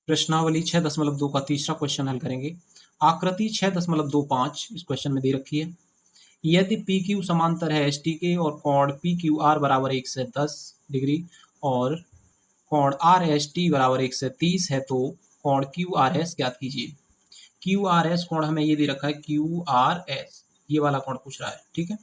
प्रश्नावली 6.2 का तीसरा क्वेश्चन हल करेंगे। आकृति 6.25 इस क्वेश्चन में दे रखी है। यदि पी क्यू समांतर है एस टी के और कोण पी क्यू आर बराबर 1 से 10 डिग्री और कोण आर एस टी बराबर 1 से 30 है तो कोण क्यू आर एस ज्ञात कीजिए। क्यू आर एस कोण हमें ये दे रखा है, क्यू आर एस ये वाला कोण पूछ रहा है। ठीक है,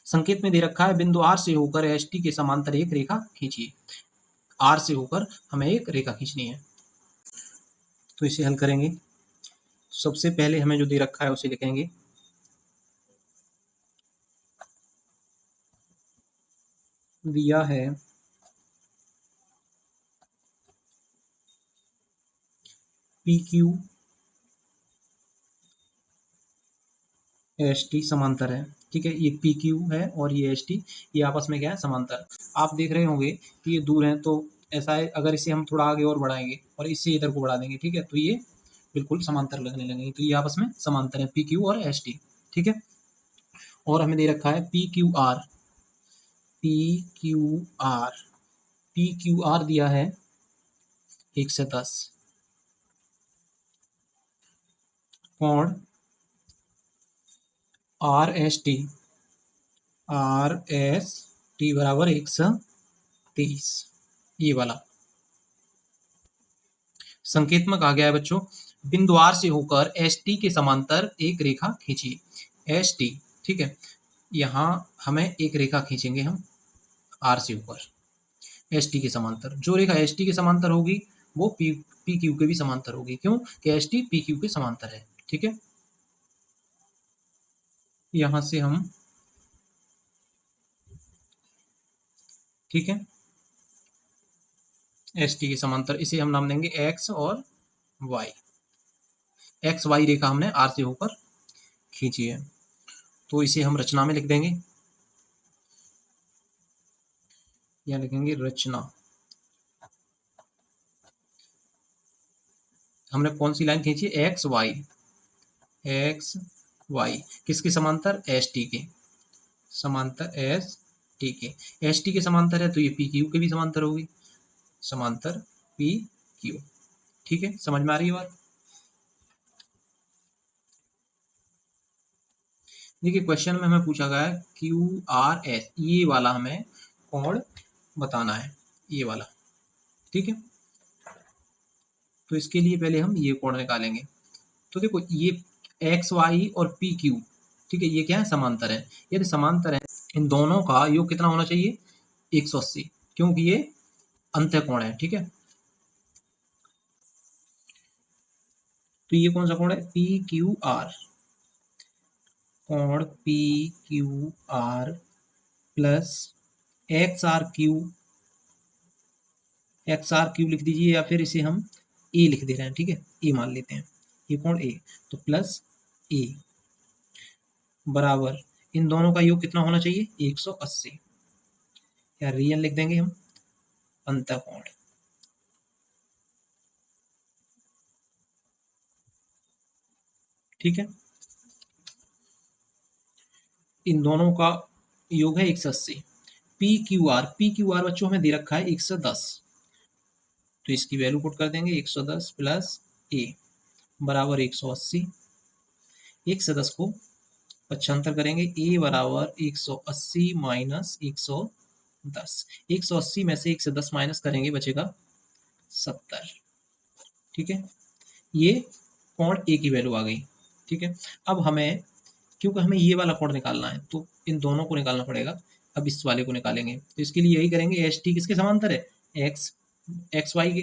संकेत में दे रखा है बिंदु आर से होकर एस टी के समांतर एक रेखा खींचिए। आर से होकर हमें एक रेखा खींचनी है, तो इसे हल करेंगे। सबसे पहले हमें जो दे रखा है उसे लिखेंगे। दिया है पी क्यू एस टी समांतर है। ठीक है, ये पी क्यू है और ये एस टी, ये आपस में क्या है, समांतर। आप देख रहे होंगे कि ये दूर हैं, तो ऐसा है अगर इसे हम थोड़ा आगे और बढ़ाएंगे और इससे इधर को बढ़ा देंगे, ठीक है, तो ये बिल्कुल समांतर लगने लगेंगे। तो ये आपस में समांतर है, पी क्यू और एस टी। ठीक है, और हमें दे रखा है P Q are. P Q are, P Q are दिया है 1 से 10। कोण R S T, are S T बराबर 130, ये वाला संकेतमक आ गया है बच्चों। बिंदु आर से होकर एस टी के समांतर एक रेखा खींचिए। एस टी, ठीक है, यहाँ हमें एक रेखा खींचेंगे हम आर से ऊपर एस टी के समांतर। जो रेखा एस टी के समांतर होगी वो पी क्यू के भी समांतर होगी। क्यों कि एस टी पी क्यू के समांतर है। ठीक है, यहाँ से हम, ठीक है, एस टी के समांतर, इसे हम नाम देंगे एक्स और वाई। एक्स वाई रेखा हमने आर से होकर खींची है, तो इसे हम रचना में लिख देंगे। यहाँ लिखेंगे रचना। हमने कौन सी लाइन खींची, एक्स वाई। एक्स वाई किसके समांतर, एस टी के समांतर। एस टी के, एस टी के समांतर है तो ये पी क्यू के भी समांतर होगी, समांतर पी क्यू। ठीक है, समझ में आ रही है बात। देखिए क्वेश्चन में हमें पूछा गया है क्यू आर एस, ये वाला हमें कोण बताना है, ये वाला। ठीक है, तो इसके लिए पहले हम ये कोण निकालेंगे। तो देखो ये एक्स वाई और पी क्यू, ठीक है, ये क्या है, समांतर है। यदि समांतर है, इन दोनों का योग कितना होना चाहिए, 180, क्योंकि ये अंतःकोण है। ठीक है, तो ये कौन सा कोण है, पी क्यू आर। कोण P Q R plus X R Q. X R Q लिख दीजिए या फिर इसे हम ए लिख दे रहे हैं। ठीक है, ए मान लेते हैं, ये कोण ए, तो प्लस ए बराबर इन दोनों का योग कितना होना चाहिए, 180, या रियल लिख देंगे हम, अंतःकोण। ठीक है, इन दोनों का योग है 180। P Q are, P Q are बच्चों हमें दे रखा है 110, तो इसकी वैल्यू पुट कर देंगे, 110 प्लस ए बराबर 180। 1 से 10 को पक्षांतर करेंगे, ए बराबर 180 माइनस 110। 180 में से 1 से 10 माइनस करेंगे, बचेगा 70। ठीक है, ये कोण ए की वैल्यू आ गई। ठीक है, अब हमें, क्योंकि हमें ये वाला कोण निकालना है तो इन दोनों को निकालना पड़ेगा। अब इस वाले को निकालेंगे, तो इसके लिए यही करेंगे, एस टी किसके समांतर है, एक्स एक्स वाई के,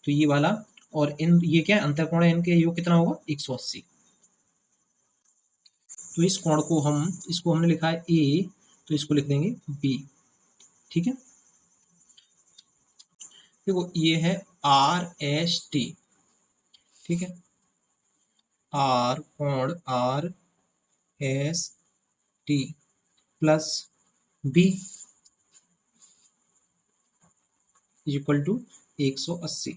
तो ये वाला, और इन ये क्या है, अंतःकोण है, इनके योग कितना होगा, 180। तो इस कोण को हम, इसको हमने लिखा है ए, तो इसको लिख देंगे बी। ठीक है, देखो ये है आर एस टी। ठीक है, आर, कोण R S T plus B equal to 180,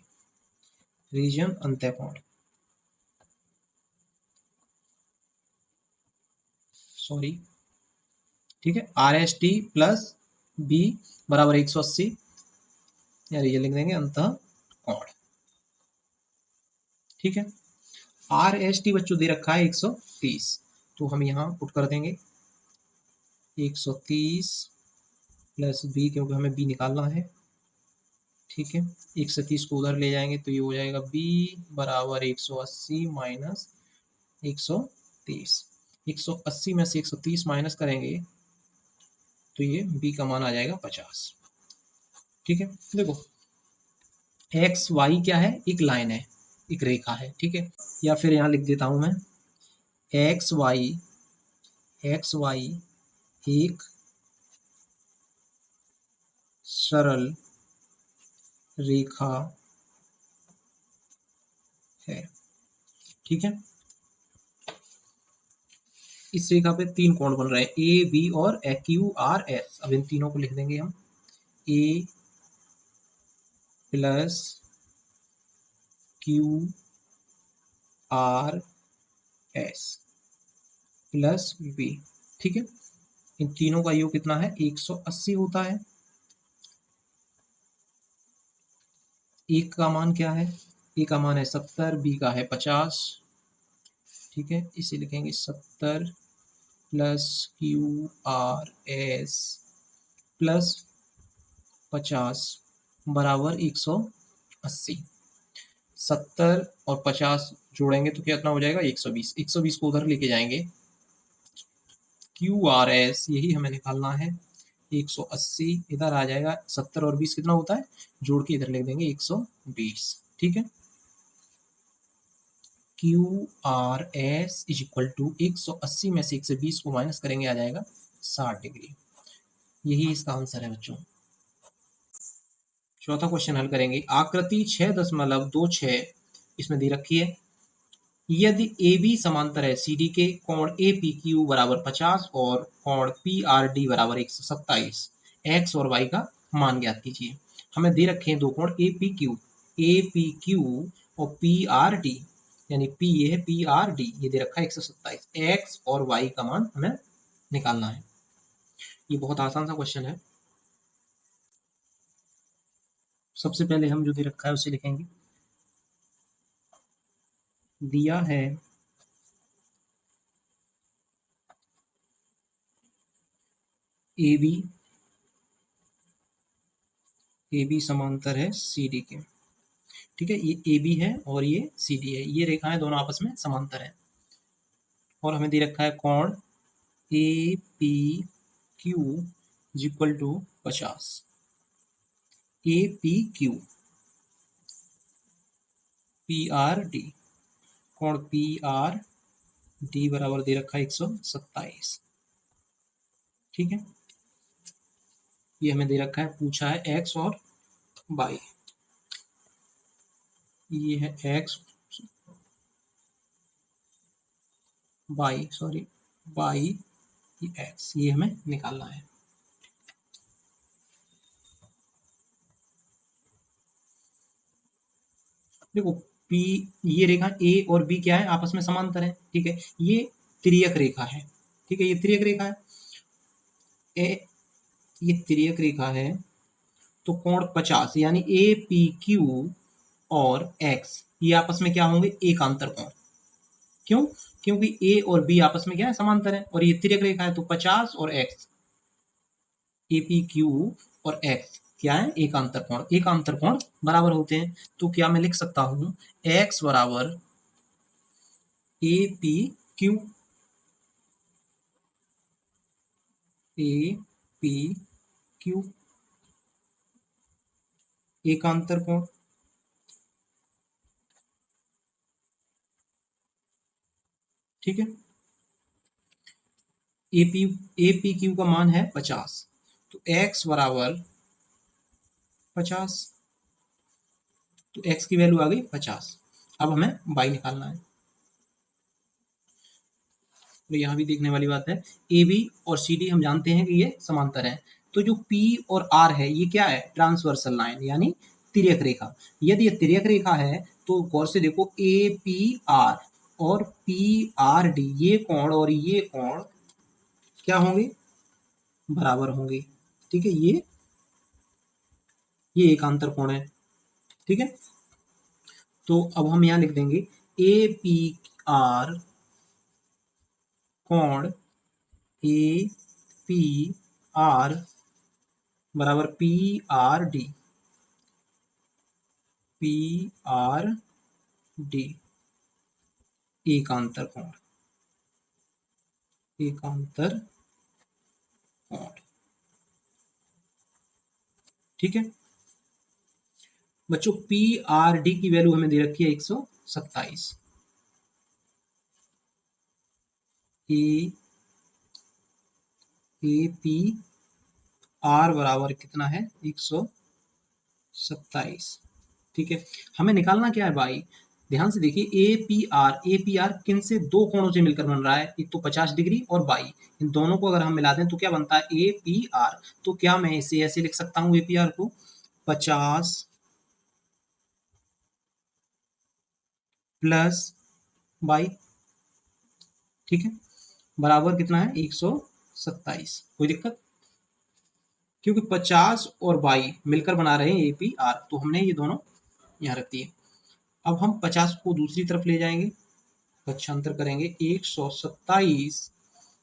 reason अंतःकोण, सॉरी। ठीक है, R S T plus B बराबर 180, या रीजन लिख देंगे अंतःकोण। ठीक है। आर एस टी बच्चों दे रखा है 130, तो हम यहाँ पुट कर देंगे 130 प्लस बी, क्योंकि हमें बी निकालना है। ठीक है, 130 को उधर ले जाएंगे तो ये हो जाएगा बी बराबर 180 माइनस 130। 180 में से 130 माइनस करेंगे तो ये बी का मान आ जाएगा 50। ठीक है, देखो एक्स वाई क्या है, एक लाइन है, एक रेखा है। ठीक है, या फिर यहाँ लिख देता हूं मैं एक्स वाई एक सरल रेखा है। ठीक है, इस रेखा पे तीन कोण बन रहे हैं, ए बी और क्यू आर एस। अब इन तीनों को लिख देंगे हम, A plus Q R S plus B. ठीक है, इन तीनों का योग कितना है, 180 होता है। एक का मान क्या है, ए का मान है 70, बी का है 50। ठीक है, इसे लिखेंगे 70 plus Q R S plus 50 बराबर 180। 70 और 50 जोड़ेंगे तो कितना हो जाएगा, 120। 120 को उधर लेके जाएंगे, क्यू आर एस यही हमें निकालना है, 180 इधर आ जाएगा। 70 और 20 कितना होता है, जोड़ के इधर लिख देंगे 120। ठीक है, Q R S is equal to 180 में से 120 को माइनस करेंगे आ जाएगा 60 डिग्री। यही इसका आंसर है बच्चों। चौथा क्वेश्चन हल करेंगे। आकृति 6.26 इसमें दे रखी है, यदि ए बी समांतर है सी डी के, कोण ए पी क्यू बराबर 50 और कोण पी आर डी बराबर 127, एक्स और वाई का मान ज्ञात कीजिए। हमें दे रखे हैं दो कोण ए पी क्यू और पी आर डी, यानी पी ये है, पी आर डी ये दे रखा है 127। एक्स और वाई का मान हमें निकालना है। ये बहुत आसान सा क्वेश्चन है। सबसे पहले हम जो दे रखा है उसे लिखेंगे। दिया है ए बी समांतर है सी डी के। ठीक है, ये ए बी है और ये सी डी है, ये रेखाएं दोनों आपस में समांतर है। और हमें दे रखा है कोण A P Q is equal to 50। A P Q P R D, कोण पी आर डी बराबर दे रखा है 127। ठीक है, ये हमें दे रखा है, पूछा है एक्स और वाई। ये है एक्स वाई, सॉरी वाई, ये एक्स, ये हमें निकालना है। देखो पी, ये रेखा ए और बी क्या है, आपस में समांतर है। ठीक है, ये तिर्यक रेखा है। ठीक है, ये तिर्यक रेखा है, ये तिर्यक रेखा है, तो कोण 50 यानी ए पी क्यू और एक्स ये आपस में क्या होंगे, एकांतर कोण। क्यों, क्योंकि ए और बी आपस में क्या है, समांतर है, और ये तिर्यक रेखा है, तो 50 और एक्स, ए पी क्यू और एक्स क्या है, एकांतर कोण। एकांतर कोण बराबर होते हैं, तो क्या मैं लिख सकता हूं, एक्स बराबर A P Q, A P Q एकांतर कोण। ठीक है, ए पी क्यू का मान है 50, तो x बराबर 50, तो x की वैल्यू आ गई 50। अब हमें y निकालना है। तो यहाँ भी देखने वाली बात है, ए बी और सी डी हम जानते हैं कि ये समांतर है, तो जो P और R है ये क्या है, ट्रांसवर्सल लाइन यानी तिर्यक रेखा। यदि ये तिर्यक रेखा है तो गौर से देखो, ए पी आर और पी आर डी ये कोण और ये कोण क्या होंगे, बराबर होंगे। ठीक है, ये एकांतर कोण है। ठीक है, तो अब हम यहाँ लिख देंगे ए पी आर कोण ए पी आर बराबर P R D, P R D एकांतर कोण, एकांतर कोण। ठीक है बच्चों, पी आर डी की वैल्यू हमें दे रखी है 127। ए पी आर बराबर कितना है 127। ठीक है हमें निकालना क्या है भाई, ध्यान से देखिए ए पी आर किन से दो कोणों से मिलकर बन रहा है, एक तो 50 डिग्री और बाई, इन दोनों को अगर हम मिला दें तो क्या बनता है ए पी आर। तो क्या मैं इसे ऐसे लिख सकता हूं ए पी आर को 50 प्लस बाई, ठीक है बराबर कितना है 127। कोई दिक्कत, क्योंकि 50 और बाई मिलकर बना रहे हैं ए पी आर, तो हमने ये दोनों यहाँ रख दिए। अब हम 50 को दूसरी तरफ ले जाएंगे, पक्षांतर करेंगे 127,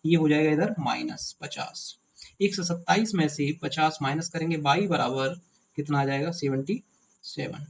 ये हो जाएगा इधर -50। 127 में से 50 माइनस करेंगे बाई बराबर कितना आ जाएगा 77।